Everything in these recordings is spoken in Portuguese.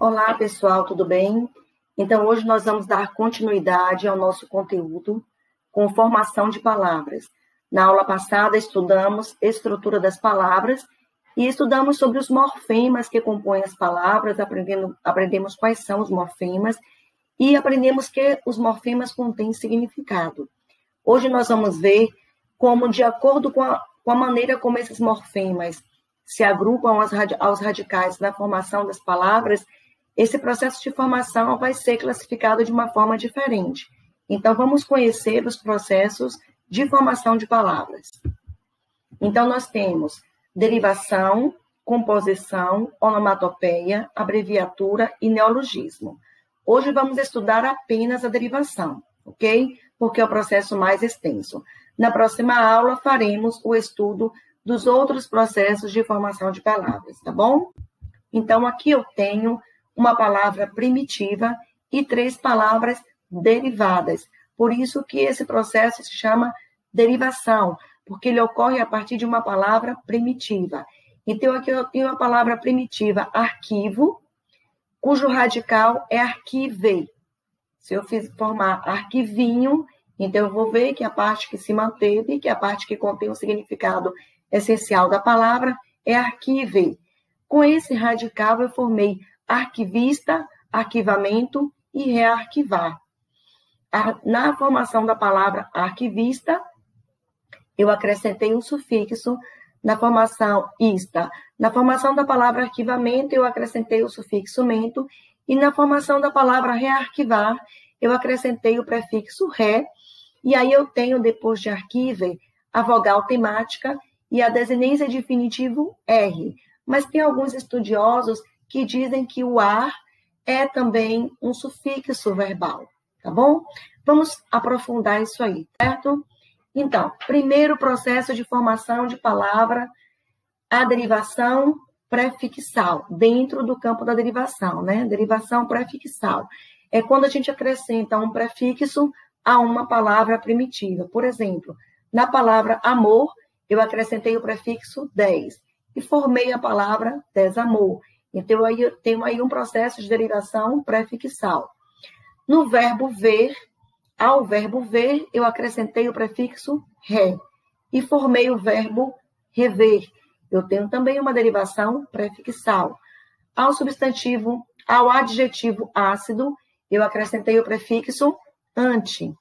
Olá, pessoal, tudo bem? Então, hoje nós vamos dar continuidade ao nosso conteúdo com formação de palavras. Na aula passada, estudamos estrutura das palavras e estudamos sobre os morfemas que compõem as palavras, aprendemos quais são os morfemas e aprendemos que os morfemas contêm significado. Hoje nós vamos ver como, de acordo com a maneira como esses morfemas se agrupam aos radicais na formação das palavras, esse processo de formação vai ser classificado de uma forma diferente. Então, vamos conhecer os processos de formação de palavras. Então, nós temos derivação, composição, onomatopeia, abreviatura e neologismo. Hoje vamos estudar apenas a derivação, ok? Porque é o processo mais extenso. Na próxima aula, faremos o estudo dos outros processos de formação de palavras, tá bom? Então, aqui eu tenho uma palavra primitiva e 3 palavras derivadas. Por isso que esse processo se chama derivação, porque ele ocorre a partir de uma palavra primitiva. Então, aqui eu tenho a palavra primitiva arquivo, cujo radical é arquive. Se eu formar arquivinho, então eu vou ver que a parte que se manteve, que a parte que contém o significado essencial da palavra, é arquive. Com esse radical, eu formei arquivista, arquivamento e rearquivar. Na formação da palavra arquivista, eu acrescentei um sufixo na formação ista. Na formação da palavra arquivamento, eu acrescentei o sufixo mento. E na formação da palavra rearquivar, eu acrescentei o prefixo re. E aí eu tenho, depois de arquive, a vogal temática e a desinência de infinitivo R. Mas tem alguns estudiosos que dizem que o ar é também um sufixo verbal, tá bom? Vamos aprofundar isso aí, certo? Então, primeiro processo de formação de palavra, a derivação prefixal, dentro do campo da derivação, né? Derivação prefixal. É quando a gente acrescenta um prefixo a uma palavra primitiva. Por exemplo, na palavra amor, eu acrescentei o prefixo des e formei a palavra desamor. Então, eu tenho aí um processo de derivação prefixal. No verbo ver, ao verbo ver, eu acrescentei o prefixo re e formei o verbo rever. Eu tenho também uma derivação prefixal. Ao adjetivo ácido, eu acrescentei o prefixo ante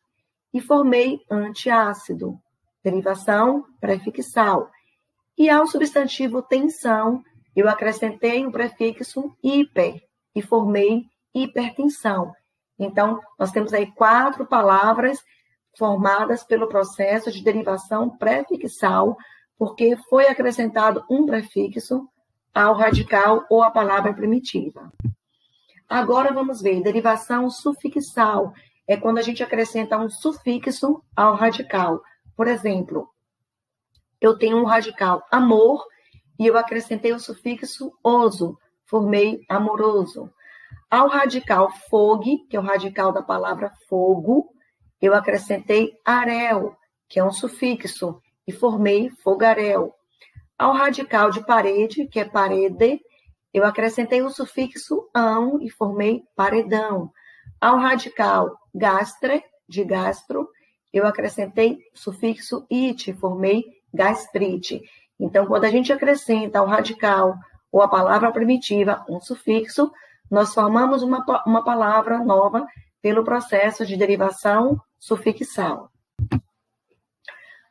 e formei antiácido, derivação prefixal. E ao substantivo tensão, eu acrescentei o prefixo hiper e formei hipertensão. Então, nós temos aí 4 palavras formadas pelo processo de derivação prefixal, porque foi acrescentado um prefixo ao radical ou à palavra primitiva. Agora vamos ver, derivação sufixal. É quando a gente acrescenta um sufixo ao radical. Por exemplo, eu tenho um radical amor, e eu acrescentei o sufixo oso, formei amoroso. Ao radical fogue, que é o radical da palavra fogo, eu acrescentei arel, que é um sufixo, e formei fogaréu. Ao radical de parede, que é parede, eu acrescentei o sufixo ão e formei paredão. Ao radical gastre, de gastro, eu acrescentei o sufixo ite e formei gastrite. Então, quando a gente acrescenta ao radical ou a palavra primitiva um sufixo, nós formamos uma palavra nova pelo processo de derivação sufixal.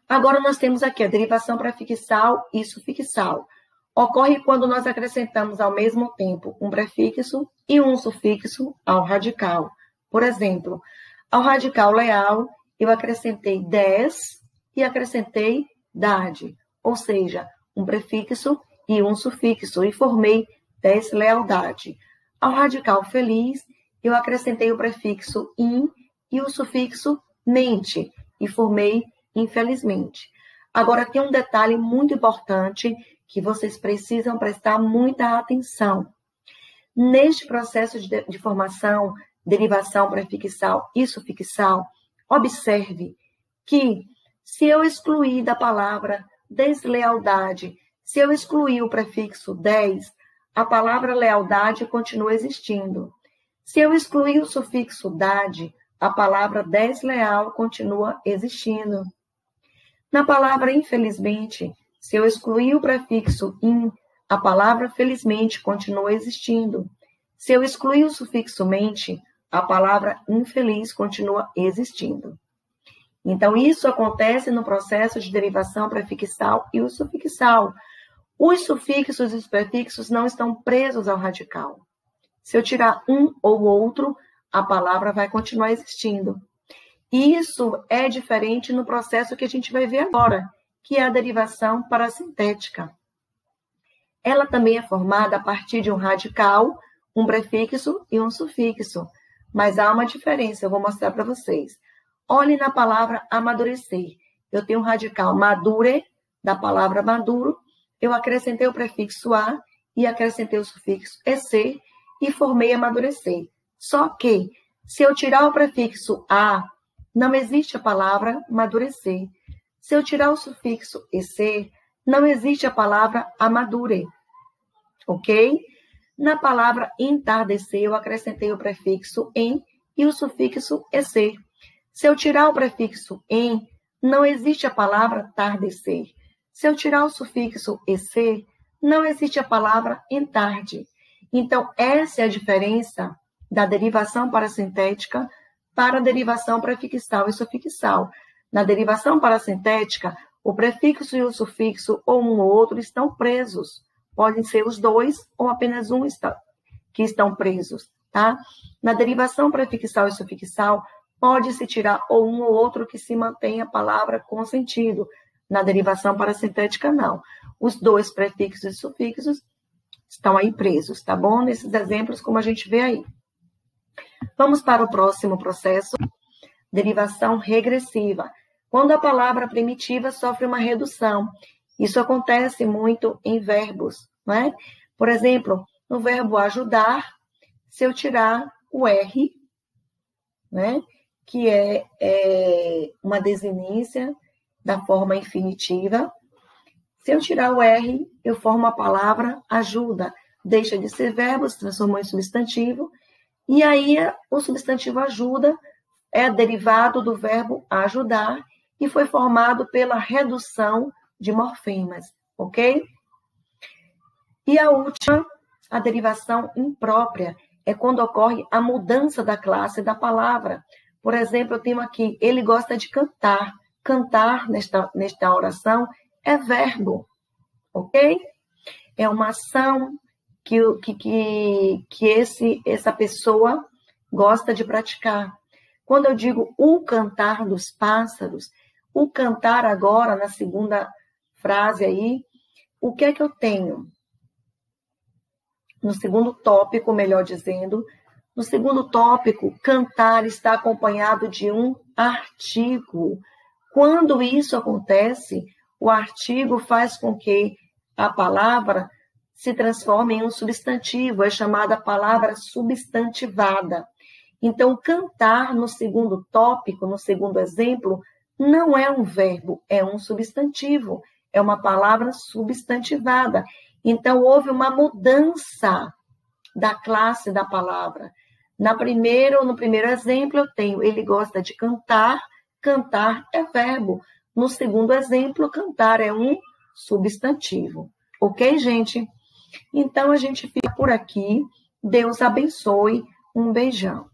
Agora, nós temos aqui a derivação prefixal e sufixal. Ocorre quando nós acrescentamos ao mesmo tempo um prefixo e um sufixo ao radical. Por exemplo, ao radical leal, eu acrescentei des e acrescentei dade. Ou seja, um prefixo e um sufixo, e formei deslealdade. Ao radical feliz, eu acrescentei o prefixo in e o sufixo mente, e formei infelizmente. Agora, tem um detalhe muito importante que vocês precisam prestar muita atenção. Neste processo de formação, derivação prefixal e sufixal, observe que, se eu excluir da palavra deslealdade, se eu excluir o prefixo des, a palavra lealdade continua existindo. Se eu excluir o sufixo dade, a palavra desleal continua existindo. Na palavra infelizmente, se eu excluir o prefixo in, a palavra felizmente continua existindo. Se eu excluir o sufixo mente, a palavra infeliz continua existindo. Então, isso acontece no processo de derivação prefixal e o sufixal. Os sufixos e os prefixos não estão presos ao radical. Se eu tirar um ou outro, a palavra vai continuar existindo. Isso é diferente no processo que a gente vai ver agora, que é a derivação parasintética. Ela também é formada a partir de um radical, um prefixo e um sufixo. Mas há uma diferença, eu vou mostrar para vocês. Olhe na palavra amadurecer. Eu tenho um radical madure, da palavra maduro. Eu acrescentei o prefixo a e acrescentei o sufixo ec e formei amadurecer. Só que, se eu tirar o prefixo a, não existe a palavra amadurecer. Se eu tirar o sufixo ec, não existe a palavra amadure. Ok? Na palavra entardecer, eu acrescentei o prefixo em e o sufixo ec. Se eu tirar o prefixo em, não existe a palavra tardecer. Se eu tirar o sufixo ec, não existe a palavra entarde. Então, essa é a diferença da derivação parasintética para a derivação prefixal e sufixal. Na derivação parasintética, o prefixo e o sufixo, ou um ou outro, estão presos. Podem ser os dois ou apenas um que estão presos, tá? Na derivação prefixal e sufixal, pode-se tirar ou um ou outro que se mantém a palavra com sentido. Na derivação parasintética, não. Os dois prefixos e sufixos estão aí presos, tá bom? Nesses exemplos, como a gente vê aí. Vamos para o próximo processo, derivação regressiva. Quando a palavra primitiva sofre uma redução. Isso acontece muito em verbos, não é? Por exemplo, no verbo ajudar, se eu tirar o R, né? Que é uma desinência da forma infinitiva. Se eu tirar o R, eu formo a palavra ajuda. Deixa de ser verbo, se transformou em substantivo. E aí, o substantivo ajuda é derivado do verbo ajudar e foi formado pela redução de morfemas, ok? E a última, a derivação imprópria, é quando ocorre a mudança da classe da palavra. Por exemplo, eu tenho aqui, ele gosta de cantar. Cantar, nesta oração, é verbo, ok? É uma ação que essa pessoa gosta de praticar. Quando eu digo o cantar dos pássaros, o cantar agora, na segunda frase aí, o que é que eu tenho? No segundo tópico, melhor dizendo, no segundo tópico, cantar está acompanhado de um artigo. Quando isso acontece, o artigo faz com que a palavra se transforme em um substantivo, é chamada palavra substantivada. Então, cantar no segundo tópico, no segundo exemplo, não é um verbo, é um substantivo, é uma palavra substantivada. Então, houve uma mudança da classe da palavra. No primeiro exemplo, eu tenho, ele gosta de cantar, cantar é verbo. No segundo exemplo, cantar é um substantivo. Ok, gente? Então, a gente fica por aqui. Deus abençoe. Um beijão.